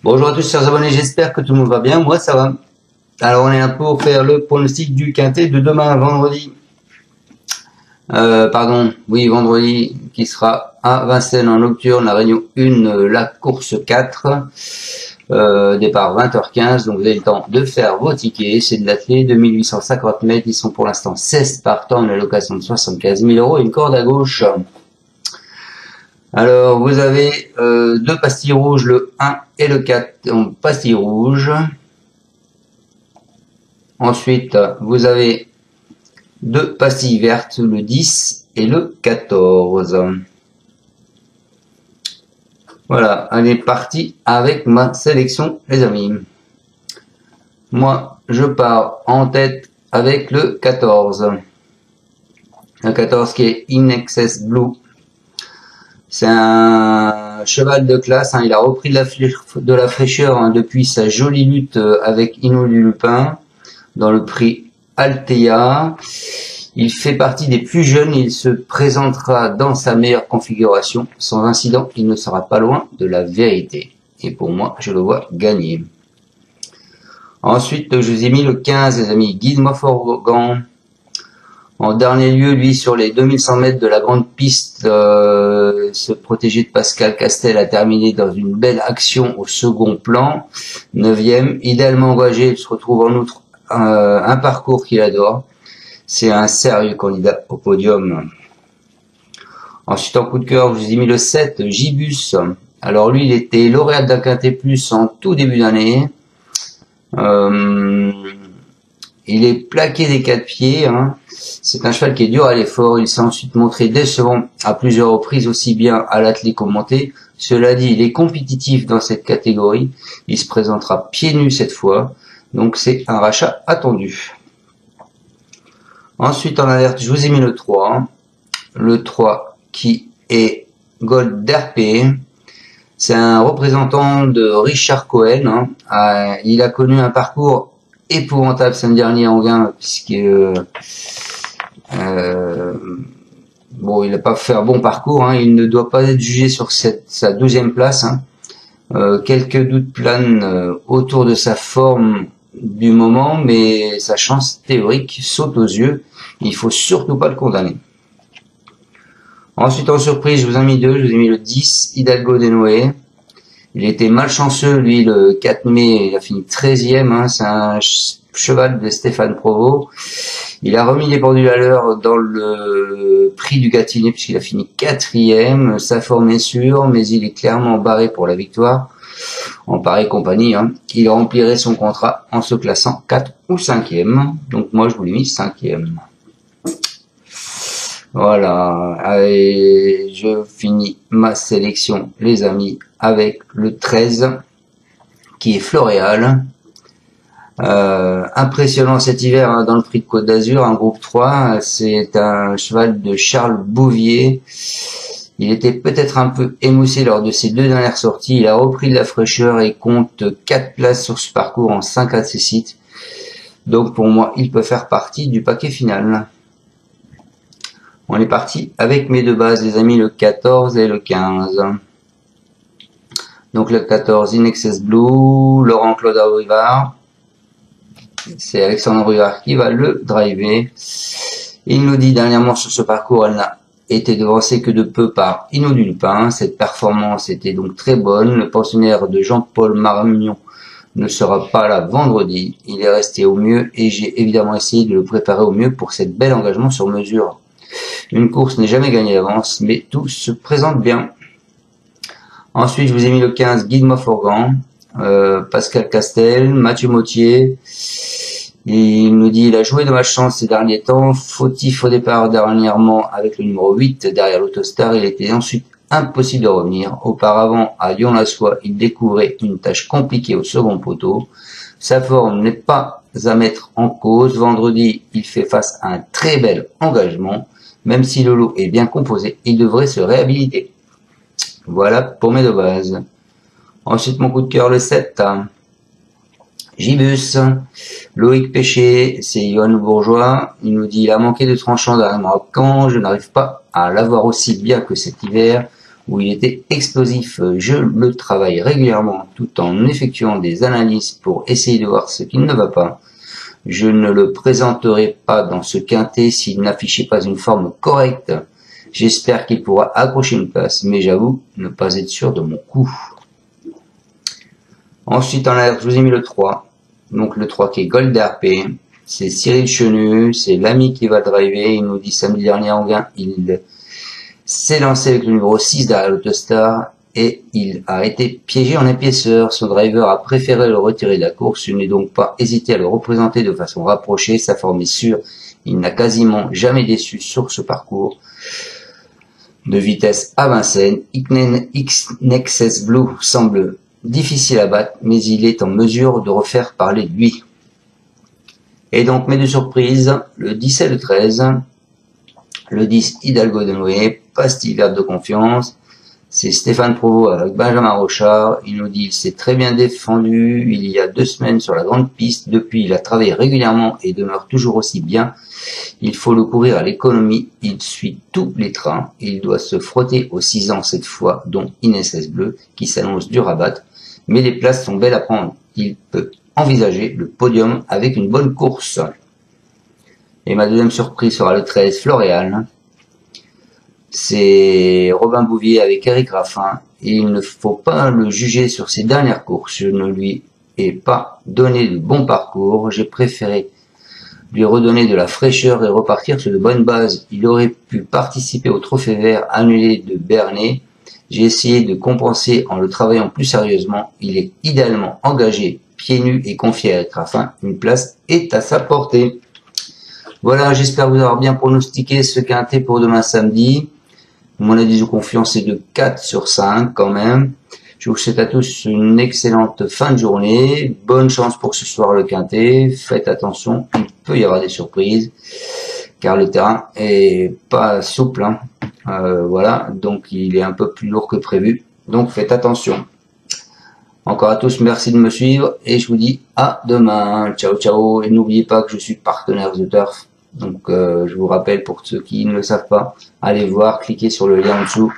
Bonjour à tous chers abonnés, j'espère que tout le monde va bien, moi ça va. Alors on est là pour faire le pronostic du quintet de demain, vendredi. Vendredi, qui sera à Vincennes en nocturne, la Réunion 1, la course 4, départ 20h15, donc vous avez le temps de faire vos tickets, c'est de l'athlète, 2850 mètres, ils sont pour l'instant 16 partants, une allocation de 75 000 euros et une corde à gauche. Alors, vous avez deux pastilles rouges, le 1 et le 4 en pastilles rouges. Ensuite, vous avez deux pastilles vertes, le 10 et le 14. Voilà, on est parti avec ma sélection, les amis. Moi, je pars en tête avec le 14. Le 14 qui est In Excess Blue. C'est un cheval de classe, il a repris de la fraîcheur depuis sa jolie lutte avec Hinault du Lupin dans le prix Altea. Il fait partie des plus jeunes, il se présentera dans sa meilleure configuration. Sans incident, il ne sera pas loin de la vérité. Et pour moi, je le vois gagner. Ensuite, je vous ai mis le 15, les amis, Guide-moi Forgan. En dernier lieu, lui, sur les 2100 mètres de la grande piste, ce protégé de Pascal Castel a terminé dans une belle action au second plan, 9e, idéalement engagé, il se retrouve en outre un parcours qu'il adore. C'est un sérieux candidat au podium. Ensuite, en coup de cœur, je vous ai mis le 7, Gibus. Alors lui, il était lauréat d'un Quintet Plus en tout début d'année. Il est plaqué des 4 pieds. C'est un cheval qui est dur à l'effort. Il s'est ensuite montré décevant à plusieurs reprises, aussi bien à l'attelé qu'au monté. Cela dit, il est compétitif dans cette catégorie. Il se présentera pieds nus cette fois. Donc c'est un rachat attendu. Ensuite, en alerte, je vous ai mis le 3. Le 3 qui est Gold d'RP. C'est un représentant de Richard Cohen. Il a connu un parcours épouvantable samedi dernier en gain, puisque il n'a pas fait un bon parcours. Il ne doit pas être jugé sur sa 12e place. Quelques doutes planent autour de sa forme du moment, mais sa chance théorique saute aux yeux. Il faut surtout pas le condamner. Ensuite, en surprise, je vous ai mis deux. Je vous ai mis le 10, Hidalgo de Noé. Il était malchanceux, lui, le 4 mai, il a fini 13e, c'est un cheval de Stéphane Provost. Il a remis les pendules à l'heure dans le prix du Gâtinais, puisqu'il a fini 4e. Sa forme est sûre, mais il est clairement barré pour la victoire. En pareille compagnie, il remplirait son contrat en se classant 4 ou 5e. Donc moi, je vous l'ai mis 5e. Voilà, allez, je finis ma sélection, les amis, avec le 13, qui est Floréal. Impressionnant cet hiver dans le prix de Côte d'Azur, un groupe 3, c'est un cheval de Charles Bouvier. Il était peut-être un peu émoussé lors de ses 2 dernières sorties, il a repris de la fraîcheur et compte 4 places sur ce parcours en 5 accessites. Donc pour moi, il peut faire partie du paquet final. On est parti avec mes deux bases, les amis, le 14 et le 15. Donc le 14, In Excess Blue, Laurent-Claude Rivard. C'est Alexandre Rivard qui va le driver. Il nous dit dernièrement sur ce parcours, elle n'a été devancée que de peu par Hinault du Lupin. Cette performance était donc très bonne. Le pensionnaire de Jean-Paul Marmignon ne sera pas là vendredi. Il est resté au mieux et j'ai évidemment essayé de le préparer au mieux pour cette bel engagement sur mesure. Une course n'est jamais gagnée d'avance, mais tout se présente bien. Ensuite, je vous ai mis le 15, Guide-moi Forgan, Pascal Castel, Mathieu Mottier. Il nous dit, il a joué de malchance ces derniers temps, fautif au départ dernièrement avec le numéro 8 derrière l'Autostar. Il était ensuite impossible de revenir. Auparavant, à Lyon-la-Soie, il découvrait une tâche compliquée au second poteau. Sa forme n'est pas à mettre en cause. Vendredi, il fait face à un très bel engagement. Même si le lot est bien composé, il devrait se réhabiliter. Voilà pour mes deux bases. Ensuite, mon coup de cœur, le 7. Gibus. Loïc Péché, c'est Johan Bourgeois. Il nous dit, il a manqué de tranchant dernièrement à Caen. Je n'arrive pas à l'avoir aussi bien que cet hiver. où il était explosif. Je le travaille régulièrement tout en effectuant des analyses pour essayer de voir ce qui ne va pas. Je ne le présenterai pas dans ce quintet s'il n'affichait pas une forme correcte. J'espère qu'il pourra accrocher une place, mais j'avoue ne pas être sûr de mon coup. Ensuite, en l'air, je vous ai mis le 3. Donc le 3 qui est Gold RP. C'est Cyril Chenu, c'est l'ami qui va driver. Il nous dit samedi dernier en gain, il s'est lancé avec le numéro 6 derrière l'Autostar et il a été piégé en épaisseur. Son driver a préféré le retirer de la course. Je n'ai donc pas hésité à le représenter de façon rapprochée. Sa forme est sûre. Il n'a quasiment jamais déçu sur ce parcours. De vitesse à Vincennes, X-Nexus Blue semble difficile à battre, mais il est en mesure de refaire parler de lui. Et donc mes deux surprises, le 10 et le 13. Le 10 Hidalgo de Noé, pastille verte de confiance. C'est Stéphane Provost avec Benjamin Rochard. Il nous dit il s'est très bien défendu il y a 2 semaines sur la grande piste. Depuis, il a travaillé régulièrement et demeure toujours aussi bien. Il faut le courir à l'économie. Il suit tous les trains. Il doit se frotter aux 6 ans cette fois, dont Inès Bleu, qui s'annonce dur à battre. Mais les places sont belles à prendre. Il peut envisager le podium avec une bonne course. Et ma deuxième surprise sera le 13 Floréal. C'est Robin Bouvier avec Eric Raffin. Et il ne faut pas le juger sur ses dernières courses. Je ne lui ai pas donné de bon parcours. J'ai préféré lui redonner de la fraîcheur et repartir sur de bonnes bases. Il aurait pu participer au trophée vert annulé de Bernay. J'ai essayé de compenser en le travaillant plus sérieusement. Il est idéalement engagé, pieds nus et confié à Eric Raffin. Une place est à sa portée. Voilà, j'espère vous avoir bien pronostiqué ce quintet pour demain samedi. Mon avis de confiance est de 4 sur 5 quand même. Je vous souhaite à tous une excellente fin de journée. Bonne chance pour ce soir le quintet. Faites attention, il peut y avoir des surprises car le terrain est pas souple. Voilà, donc il est un peu plus lourd que prévu. Donc faites attention. Encore à tous, merci de me suivre et je vous dis à demain. Ciao, ciao. Et n'oubliez pas que je suis partenaire The Turf. Donc je vous rappelle pour ceux qui ne le savent pas, allez voir, cliquez sur le lien en dessous.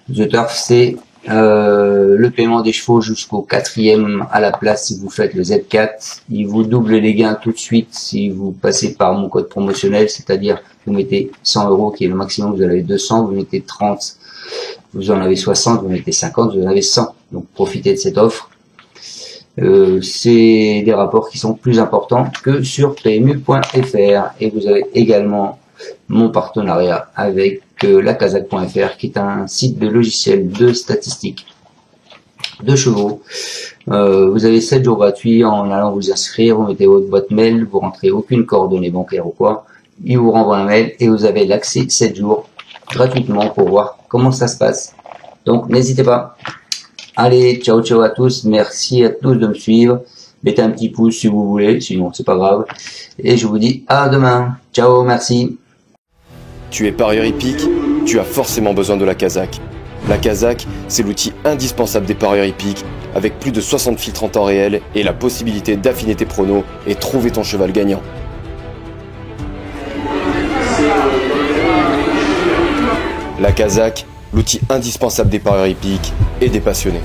The Turf, c'est le paiement des chevaux jusqu'au 4e à la place si vous faites le Z4. Il vous double les gains tout de suite si vous passez par mon code promotionnel, c'est-à-dire vous mettez 100 € qui est le maximum, vous en avez 200, vous mettez 30, vous en avez 60, vous mettez 50, vous en avez 100. Donc profitez de cette offre. C'est des rapports qui sont plus importants que sur PMU.fr et vous avez également mon partenariat avec lacasac.fr qui est un site de logiciel de statistiques de chevaux. Vous avez 7 jours gratuits en allant vous inscrire, vous mettez votre boîte mail, vous rentrez aucune coordonnée bancaire ou quoi, il vous renvoie un mail et vous avez l'accès 7 jours gratuitement pour voir comment ça se passe. Donc n'hésitez pas. Allez, ciao ciao à tous, merci à tous de me suivre, mettez un petit pouce si vous voulez, sinon c'est pas grave, et je vous dis à demain, ciao, merci. Tu es parieur hippique, tu as forcément besoin de la Casac. La Casac, c'est l'outil indispensable des parieurs hippiques, avec plus de 60 filtres en temps réel et la possibilité d'affiner tes pronos et trouver ton cheval gagnant. La Casac, l'outil indispensable des parieurs hippiques et des passionnés.